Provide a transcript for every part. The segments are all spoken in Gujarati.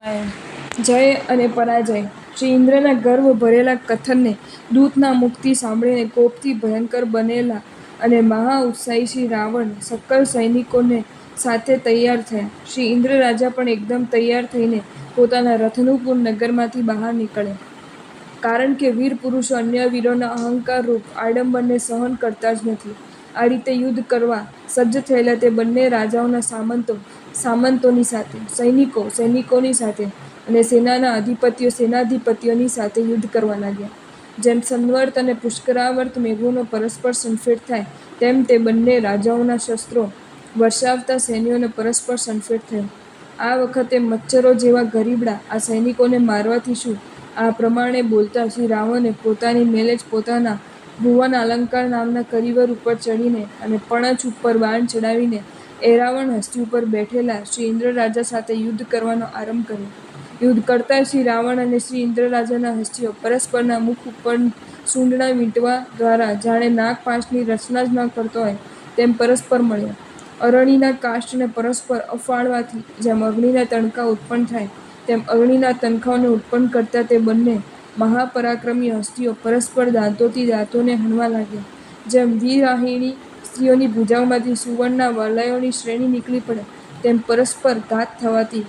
જય અને પરાજય. શ્રી ઇન્દ્રના ગર્વ ભરેલા કથનને દૂતના મુખથી સાંભળીને કોપથી ભયંકર બનેલા અને મહા ઉત્સાહી શ્રી રાવણ સકળ સૈનિકોને સાથે તૈયાર થયા. શ્રી ઇન્દ્ર રાજા પણ એકદમ તૈયાર થઈને પોતાના રથનુપુર નગરમાંથી બહાર નીકળ્યા. કારણ કે વીર પુરુષો અન્ય વીરોના અહંકાર રૂપ આડંબરને સહન કરતા જ નથી. આ રીતે યુદ્ધ કરવા સજ્જ થયેલા તે બંને રાજાઓના સામંતો સામંતોની સાથે, સૈનિકો સૈનિકોની સાથે અને સેનાના અધિપતિઓ સેનાધિપતિઓની સાથે યુદ્ધ કરવા લાગ્યા. જેમ સંવર્ત અને પુષ્કરાવર્ત મેઘોનો પરસ્પર સંફેટ થાય તેમ તે બંને રાજાઓના શસ્ત્રો વર્ષાવતા સૈન્યોનો પરસ્પર સંફેટ થયો. આ વખતે મચ્છરો જેવા ગરીબડા આ સૈનિકોને મારવાથી શું? આ પ્રમાણે બોલતા શ્રી રાવણે પોતાની મેલે જ પોતાના ભુવન અલંકાર નામના કરિવર ઉપર ચડીને અને પણછ ઉપર બાણ ચડાવીને એરાવન હસ્તી ઉપર બેઠેલા શ્રી ઇન્દ્ર રાજા સાથે યુદ્ધ કરવાનો આરંભ કર્યો. યુદ્ધ કરતાં શ્રી રાવણ અને શ્રી ઇન્દ્ર રાજાના હસ્તીઓ પરસ્પરના મુખ ઉપર સૂંઢણા વીંટવા દ્વારા જાણે નાગપાશની રચના જ ન કરતો હોય તેમ પરસ્પર મળ્યા. અરણીના કાષ્ઠને પરસ્પર અફાળવાથી જેમ અગ્નિના તણખા ઉત્પન્ન થાય તેમ અગ્નિના તણખાઓને ઉત્પન્ન કરતા તે બંને મહાપરાક્રમી હસ્તીઓ પરસ્પર દાંતોથી દાંતોને હણવા લાગ્યા. જેમ વીરવાહિની સ્ત્રીઓની ભુજાઓમાંથી સુવર્ણના વલયોની શ્રેણી નીકળી પડે તેમ પરસ્પર ઘાત થવાથી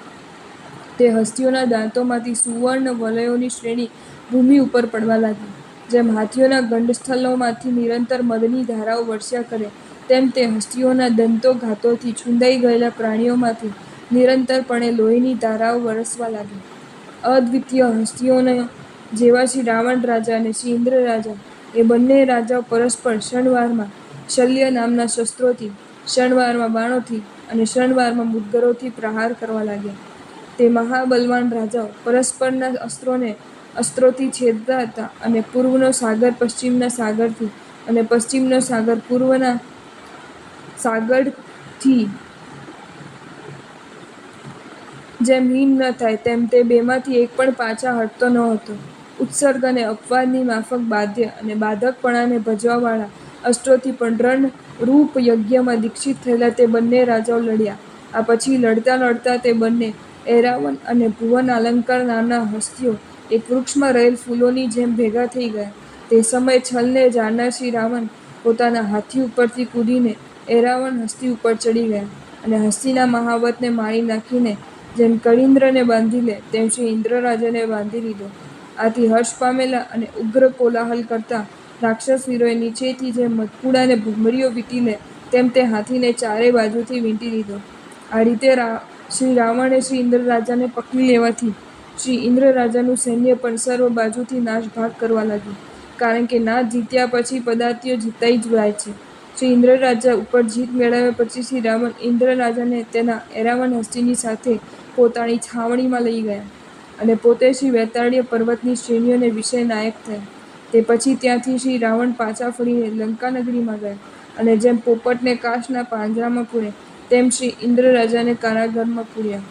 તે હસ્તીઓના દાંતોમાંથી સુવર્ણ વલયોની શ્રેણી ભૂમિ ઉપર પડવા લાગી. જેમ હાથીઓના ગંડસ્થળોમાંથી નિરંતર મદની ધારાઓ વર્ષ્યા કરે તેમ તે હસ્તીઓના દંતોઘાતોથી છૂંદાઈ ગયેલા પ્રાણીઓમાંથી નિરંતરપણે લોહીની ધારાઓ વરસવા લાગી. અદ્વિતીય હસ્તીઓનો જેવા શ્રી રાવણ રાજા અને શ્રી ઇન્દ્ર રાજા એ બંને રાજાઓ પરસ્પર ક્ષણવારમાં શલ્ય નામના શસ્ત્રોથી, ક્ષણવારમાં બાણોથી અને ક્ષણવારમાં મુદ્ગરોથી પ્રહાર કરવા લાગ્યા. તે મહાબલવાન રાજાઓ પરસ્પરના અસ્ત્રોથી છેદતા હતા અને પૂર્વનો સાગર પશ્ચિમના સાગરથી અને પશ્ચિમનો સાગર પૂર્વના સાગરથી જેમ હીન ન થાય તેમ તે બેમાંથી એક પણ પાછા હટતો ન હતો. ઉત્સર્ગ અને અપવાદની માફક બાધ્ય અને બાધકપણાને ભજવાવાળા અસ્ત્રોથી પણ રણરૂપ યજ્ઞમાં દીક્ષિત થયેલા તે બંને રાજાઓ લડ્યા. આ પછી લડતા લડતા તે બંને એરાવન અને ભુવન અલંકાર નામના હસ્તીઓ એક વૃક્ષમાં રહેલ ફૂલોની જેમ ભેગા થઈ ગયા. તે સમયે છલને જાણનાર શ્રી રાવણ પોતાના હાથી ઉપરથી કૂદીને એરાવન હસ્તી ઉપર ચડી ગયા અને હસ્તીના મહાવતને મારી નાખીને જેમ કળિન્દ્રને બાંધી લે તેમ શ્રી ઇન્દ્ર રાજાને બાંધી લીધો. આથી હર્ષ પામેલા અને ઉગ્ર કોલાહલ કરતા રાક્ષસ વીરોએ નીચેથી જેમ મધપુડાને ભમરીઓ વીંટી લે તેમ તે હાથીને ચારે બાજુથી વીંટી લીધો. આ રીતે શ્રી રાવણે શ્રી ઇન્દ્ર રાજાને પકડી લેવાથી શ્રી ઇન્દ્ર રાજાનું સૈન્ય પણ સર્વ બાજુથી નાશભાગ કરવા લાગ્યું. કારણ કે નાદ જીત્યા પછી પદાતિઓ જીતાઈ જ જાય છે. શ્રી ઇન્દ્ર રાજા ઉપર જીત મેળવ્યા પછી શ્રી રાવણ ઇન્દ્ર રાજાને તેના એરાવન હસ્તીની સાથે પોતાની છાવણીમાં લઈ ગયા અને પોતે શ્રી વૈતાળ્ય પર્વતની શ્રેણીઓને વિષય નાયક થયા. તે પછી ત્યાંથી શ્રી રાવણ પાછા ફરીને લંકાનગરીમાં ગયા અને જેમ પોપટને કાચના પાંજરામાં પૂરે તેમ શ્રી ઇન્દ્ર રાજાને કારાગારમાં પૂર્યા.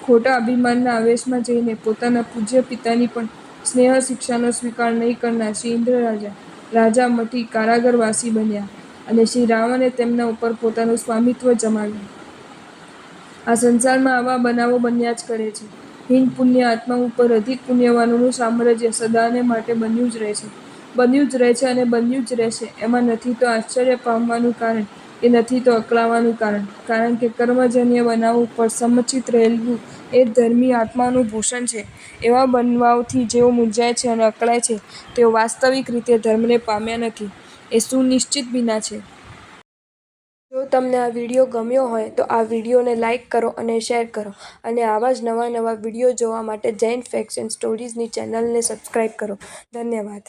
ખોટા અભિમાનના આવેશમાં જઈને પોતાના પૂજ્ય પિતાની પણ સ્નેહ શિક્ષાનો સ્વીકાર નહીં કરનાર શ્રી ઇન્દ્ર રાજા મટી કારાગારવાસી બન્યા અને શ્રી રાવણે તેમના ઉપર પોતાનું સ્વામિત્વ જમાવ્યું. આ સંસારમાં આવા બનાવો બન્યા જ કરે છે. હીન પુણ્ય આત્મા ઉપર અધિક પુણ્યવાનોનું સામ્રાજ્ય સદાને માટે બન્યું જ રહે છે. બન્યું જ રહે છે અને બન્યું જ રહેશે. એમાં નથી તો આશ્ચર્ય પામવાનું કારણ કે નથી તો અકળાવાનું કારણ. કારણ કે કર્મજન્ય બનાવો ઉપર સમચિત રહેલું એ જ ધર્મી આત્માઓનું ભૂષણ છે. એવા બનાવોથી જેઓ મૂંઝાય છે અને અકળાય છે તેઓ વાસ્તવિક રીતે ધર્મને પામ્યા નથી. એ સુનિશ્ચિત બીના છે. જો તમને આ વિડીયો ગમ્યો હોય તો આ વિડીયોને લાઈક કરો અને શેર કરો અને આવા જ નવા નવા વિડીયો જોવા માટે જૈન ફેક્ટ્સ એન્ડ સ્ટોરીઝની ચેનલને સબસ્ક્રાઈબ કરો. ધન્યવાદ.